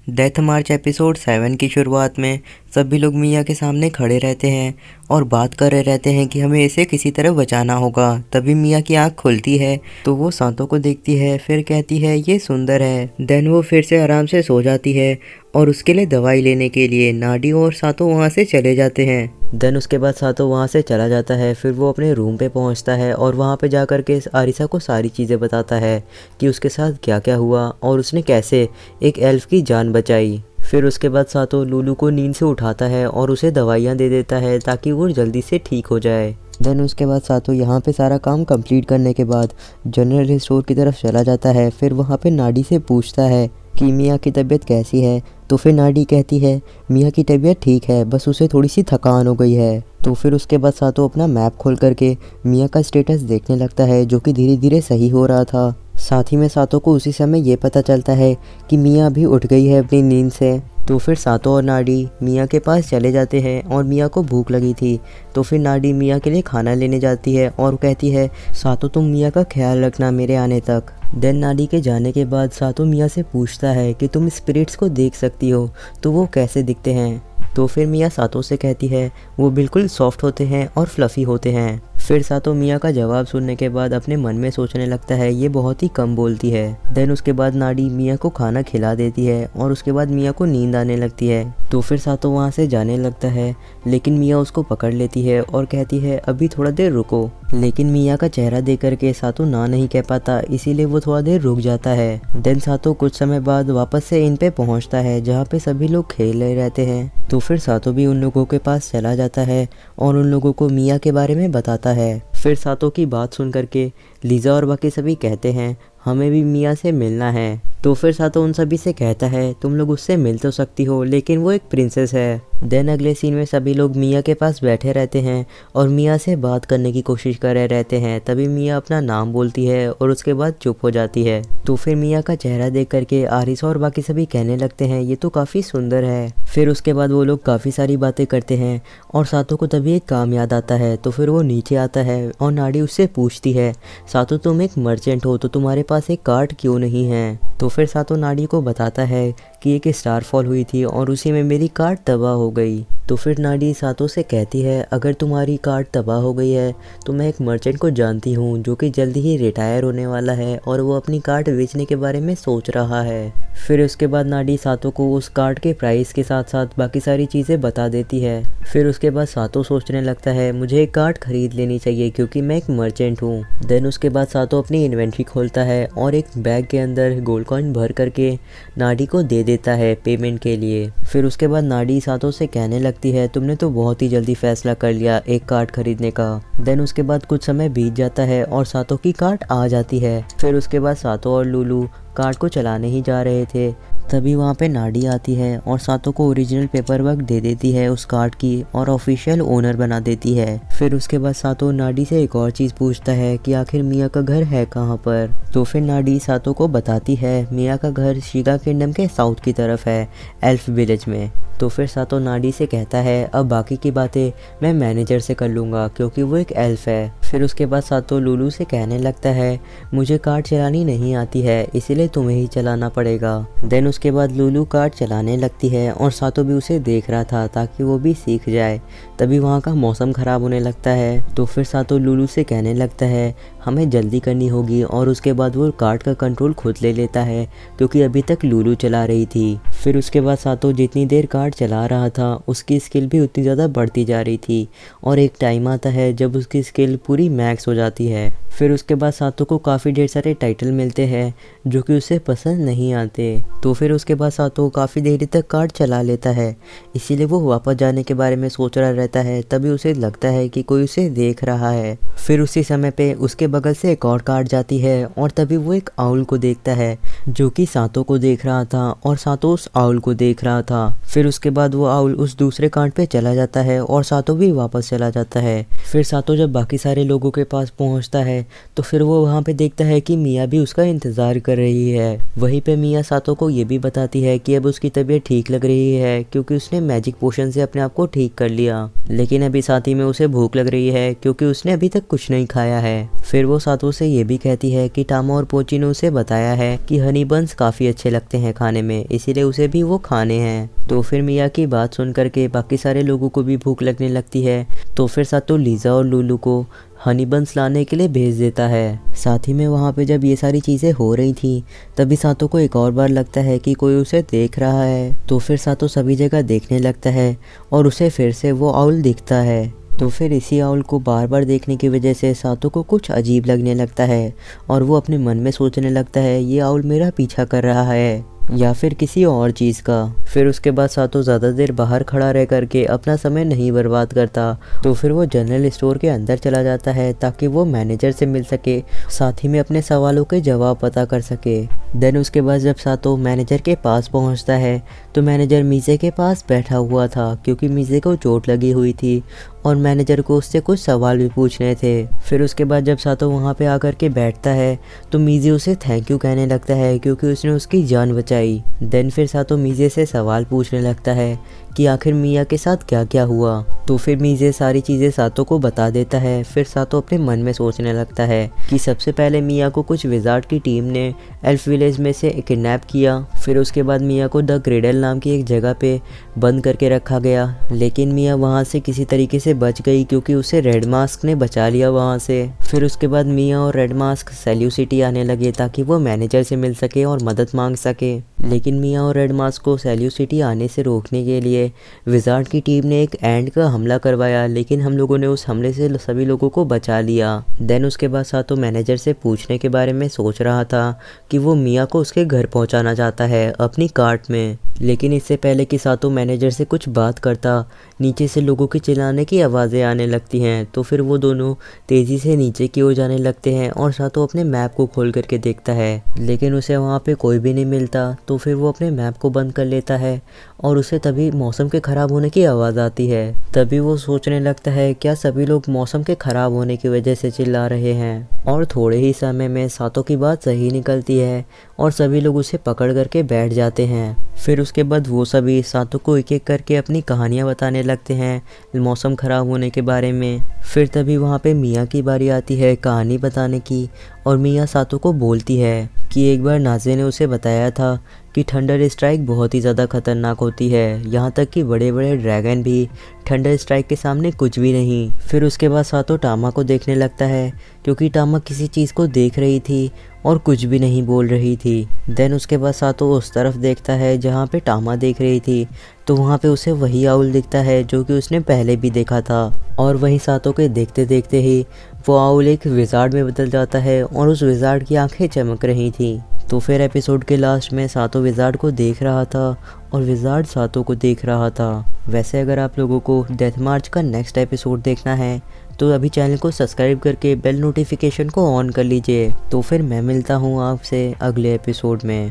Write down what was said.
Death मार्च episode 7 की शुरुआत में सभी लोग मिया के सामने खड़े रहते हैं और बात कर रहे रहते हैं कि हमें इसे किसी तरह बचाना होगा। तभी मिया की आंख खुलती है तो वो सांतो को देखती है, फिर कहती है ये सुंदर है। देन वो फिर से आराम से सो जाती है और उसके लिए दवाई लेने के लिए नाडी और सांतो वहाँ से चले जाते हैं। देन उसके बाद सांतो वहाँ से चला जाता है। फिर वो अपने रूम पे पहुँचता है और वहाँ पे जाकर के आरिसा को सारी चीज़ें बताता है कि उसके साथ क्या क्या हुआ और उसने कैसे एक एल्फ की जान बचाई। फिर उसके बाद सांतो लूलू को नींद से उठाता है और उसे दवाइयाँ दे देता है ताकि वो जल्दी से ठीक हो जाए। देन उसके बाद सांतो यहाँ पे सारा काम कंप्लीट करने के बाद जनरल स्टोर की तरफ चला जाता है। फिर वहाँ पे नाडी से पूछता है कि मिया की तबीयत कैसी है। तो फिर नाडी कहती है मिया की तबीयत ठीक है, बस उसे थोड़ी सी थकान हो गई है। तो फिर उसके बाद सांतो अपना मैप खोल करके मिया का स्टेटस देखने लगता है जो कि धीरे धीरे सही हो रहा था। साथ ही में सांतो को उसी समय ये पता चलता है कि मिया अभी उठ गई है अपनी नींद से। तो फिर सांतो और नाडी मिया के पास चले जाते हैं और मिया को भूख लगी थी। तो फिर नाडी मिया के लिए खाना लेने जाती है और कहती है सांतो तुम मिया का ख्याल रखना मेरे आने तक। देन नाडी के जाने के बाद सांतो मिया से पूछता है कि तुम स्पिरिट्स को देख सकती हो तो वो कैसे दिखते हैं। तो फिर मिया सांतो से कहती है वो बिल्कुल सॉफ्ट होते हैं और फ्लफ़ी होते हैं। फिर सांतो मिया का जवाब सुनने के बाद अपने मन में सोचने लगता है ये बहुत ही कम बोलती है। देन उसके बाद नाडी मिया को खाना खिला देती है और उसके बाद मिया को नींद आने लगती है। तो फिर सांतो वहाँ से जाने लगता है लेकिन मिया उसको पकड़ लेती है और कहती है अभी थोड़ा देर रुको। लेकिन मिया का चेहरा देख करके सांतो ना नहीं कह पाता, इसीलिए वो थोड़ा देर रुक जाता है। देन सांतो कुछ समय बाद वापस से इन पे पहुँचता है जहाँ पे सभी लोग खेल रहे रहते हैं। तो फिर सांतो भी उन लोगों के पास चला जाता है और उन लोगों को मिया के बारे में बताता है। फिर सांतो की बात सुन करके लीजा और बाकी सभी कहते हैं हमें भी मिया से मिलना है। तो फिर सांतो उन सभी से कहता है तुम लोग उससे मिल तो सकती हो लेकिन वो एक प्रिंसेस है। देन अगले सीन में सभी लोग मिया के पास बैठे रहते हैं और मिया से बात करने की कोशिश कर रहे रहते हैं। तभी मिया अपना नाम बोलती है और उसके बाद चुप हो जाती है। तो फिर मिया का चेहरा देख करके आरिसा और बाकी सभी कहने लगते हैं ये तो काफ़ी सुंदर है। फिर उसके बाद वो लोग काफ़ी सारी बातें करते हैं और सांतो को तभी एक काम याद आता है। तो फिर वो नीचे आता है और नाडी उससे पूछती है सांतो तुम एक मर्चेंट हो तो तुम्हारे पास एक कार्ड क्यों नहीं है। तो फिर सांतो नाडी को बताता है कि एक स्टारफॉल हुई थी और उसी में मेरी कार्ड तबाह हो गई। तो फिर नाडी सांतो से कहती है अगर तुम्हारी कार्ड तबाह हो गई है तो मैं एक मर्चेंट को जानती हूँ जो कि जल्दी ही रिटायर होने वाला है और वो अपनी कार्ड बेचने के बारे में सोच रहा है। फिर उसके बाद नाडी सांतो को उस कार्ड के प्राइस के साथ साथ बाकी सारी चीज़ें बता देती है। फिर उसके बाद सांतो सोचने लगता है मुझे एक कार्ड खरीद लेनी चाहिए क्योंकि मैं एक मर्चेंट हूँ। देन उसके बाद सांतो अपनी इन्वेंट्री खोलता है और एक बैग के अंदर गोल्ड कॉइन भर करके नाडी को दे देता है पेमेंट के लिए। फिर उसके बाद नाडी सांतो से कहने लगती है तुमने तो बहुत ही जल्दी फैसला कर लिया एक कार्ड खरीदने का। देन उसके बाद कुछ समय बीत जाता है और सांतो की कार्ड आ जाती है। फिर उसके बाद सांतो और लूलू कार्ड को चलाने ही जा रहे थे तभी वहाँ पे नाडी आती है और सांतो को ओरिजिनल पेपर वर्क दे देती है उस कार्ड की और ऑफिशियल ओनर बना देती है। फिर उसके बाद सांतो नाडी से एक और चीज़ पूछता है कि आखिर मिया का घर है कहाँ पर। तो फिर नाडी सांतो को बताती है मिया का घर शिगा किंगडम के साउथ की तरफ है एल्फ विलेज में। तो फिर सांतो नाडी से कहता है अब बाकी की बातें मैं मैनेजर से कर लूँगा क्योंकि वो एक एल्फ है। फिर उसके बाद सांतो लूलू से कहने लगता है मुझे कार्ड चलानी नहीं आती है इसीलिए तुम्हें ही चलाना पड़ेगा। देन उसके बाद लूलू कार्ड चलाने लगती है और सांतो भी उसे देख रहा था ताकि वो भी सीख जाए। तभी वहाँ का मौसम ख़राब होने लगता है। तो फिर सांतो लूलू से कहने लगता है हमें जल्दी करनी होगी और उसके बाद वो कार्ड का कंट्रोल खुद ले लेता है क्योंकि अभी तक लूलू चला रही थी। फिर उसके बाद सांतो जितनी देर कार्ड चला रहा था उसकी स्किल भी उतनी ज़्यादा बढ़ती जा रही थी और एक टाइम आता है जब उसकी स्किल पूरी मैक्स हो जाती है। फिर उसके बाद सांतो को काफ़ी ढेर सारे टाइटल मिलते हैं जो कि उसे पसंद नहीं आते। तो फिर उसके बाद सांतो काफ़ी देर तक कार्ड चला लेता है इसीलिए वो वापस जाने के बारे में सोच रहा रहता है। तभी उसे लगता है कि कोई उसे देख रहा है। फिर उसी समय पे उसके बगल से एक और कार्ड जाती है और तभी वो एक आउल को देखता है जो कि सांतो को देख रहा था और सांतो उस आउल को देख रहा था। फिर उसके बाद वो आउल उस दूसरे कार्ड पे चला जाता है और सांतो भी वापस चला जाता है। फिर सांतो जब बाकी सारे लोगों के पास पहुंचता है तो फिर वो वहाँ पे देखता है कि मिया भी उसका इंतज़ार कर रही है। वहीं पे मिया सांतो को ये भी बताती है कि अब उसकी तबीयत ठीक लग रही है क्योंकि उसने मैजिक पोशन से अपने आप को ठीक कर लिया, लेकिन अभी साथ ही में उसे भूख लग रही है क्योंकि उसने अभी तक कुछ नहीं खाया है। फिर वो सांतो से ये भी कहती है कि टामा और पोची ने उसे बताया है कि हनी बंस काफ़ी अच्छे लगते हैं खाने में, इसीलिए उसे चीज़ें भी वो खाने हैं। तो फिर मिया की बात सुन करके बाकी सारे लोगों को भी भूख लगने लगती है। तो फिर सातो लीज़ा और लुलु को हनी बंस लाने के लिए भेज देता है। साथ ही में वहाँ पे जब ये सारी चीज़ें हो रही थी तभी सातो को एक और बार लगता है कि कोई उसे देख रहा है। तो फिर सातो सभी जगह देखने लगता है और उसे फिर से वो आउल दिखता है। तो फिर इसी आउल को बार बार देखने की वजह से सातो को कुछ अजीब लगने लगता है और वो अपने मन में सोचने लगता है ये आउल मेरा पीछा कर रहा है या फिर किसी और चीज़ का। फिर उसके बाद सातो ज़्यादा देर बाहर खड़ा रह करके अपना समय नहीं बर्बाद करता। तो फिर वो जनरल स्टोर के अंदर चला जाता है ताकि वो मैनेजर से मिल सके, साथ ही में अपने सवालों के जवाब पता कर सके। देन उसके बाद जब सातो मैनेजर के पास पहुंचता है तो मैनेजर मीज़े के पास बैठा हुआ था क्योंकि मीज़े को चोट लगी हुई थी और मैनेजर को उससे कुछ सवाल भी पूछने थे। फिर उसके बाद जब सातो वहाँ पे आकर के बैठता है तो मीज़े उसे थैंक यू कहने लगता है क्योंकि उसने उसकी जान बचाई। देन फिर सातो मीज़े से सवाल पूछने लगता है कि आखिर मिया के साथ क्या क्या हुआ। तो फिर मीज़े सारी चीज़ें सातो को बता देता है। फिर सातो अपने मन में सोचने लगता है कि सबसे पहले मिया को कुछ विज़ार्ड की टीम ने एल्फ विलेज में से किडनैप किया। फिर उसके बाद मिया को द ग्रेडल नाम की एक जगह पे बंद करके रखा गया, लेकिन मिया वहाँ से किसी तरीके से बच गई क्योंकि उसे रेड मास्क ने बचा लिया वहाँ से। फिर उसके बाद मिया और रेड मास्क सेल्यू सिटी आने लगे ताकि वो मैनेजर से मिल सके और मदद मांग सके, लेकिन मिया और रेड मास्क को सेल्यू सिटी आने से रोकने के लिए विज़ार्ड की टीम ने एक एंड का हमला करवाया, लेकिन हम लोगों ने उस हमले से सभी लोगों को बचा लिया। देन उसके बाद सातो मैनेजर से पूछने के बारे में सोच रहा था कि वो मिया को उसके घर पहुंचाना चाहता है अपनी कार्ट में, लेकिन इससे पहले कि सातो मैनेजर से कुछ बात करता नीचे से लोगों के चिल्लाने की आवाज़ें आने लगती हैं। तो फिर वो दोनों तेज़ी से नीचे की ओर जाने लगते हैं और सातो अपने मैप को खोल करके देखता है, लेकिन उसे वहाँ पे कोई भी नहीं मिलता। तो फिर वो अपने मैप को बंद कर लेता है और उसे तभी मौसम के ख़राब होने की आवाज़ आती है। तभी वो सोचने लगता है क्या सभी लोग मौसम के ख़राब होने की वजह से चिल्ला रहे हैं, और थोड़े ही समय में सातो की बात सही निकलती है और सभी लोग उसे पकड़ करके बैठ जाते हैं। फिर उसके बाद वो सभी सातो को एक एक करके अपनी कहानियाँ बताने लगते हैं मौसम ख़राब होने के बारे में। फिर तभी वहाँ पे मिया की बारी आती है कहानी बताने की, और मिया सातो को बोलती है कि एक बार नाज़े ने उसे बताया था कि थंडर स्ट्राइक बहुत ही ज़्यादा खतरनाक होती है, यहाँ तक कि बड़े बड़े ड्रैगन भी थंडर स्ट्राइक के सामने कुछ भी नहीं। फिर उसके बाद सातो टामा को देखने लगता है क्योंकि टामा किसी चीज़ को देख रही थी और कुछ भी नहीं बोल रही थी। देन उसके बाद सातो उस तरफ देखता है जहाँ पे टामा देख रही थी, तो वहाँ पे उसे वही आउल दिखता है जो कि उसने पहले भी देखा था, और वहीं सातो के देखते देखते ही वो आउल एक विज़ार्ड में बदल जाता है और उस विज़ार्ड की आंखें चमक रही थी। तो फिर एपिसोड के लास्ट में सातो विज़ार्ड को देख रहा था और विज़ार्ड सातो को देख रहा था। वैसे अगर आप लोगों को डेथ मार्च का नेक्स्ट एपिसोड देखना है तो अभी चैनल को सब्सक्राइब करके बेल नोटिफिकेशन को ऑन कर लीजिए। तो फिर मैं मिलता हूँ आपसे अगले एपिसोड में।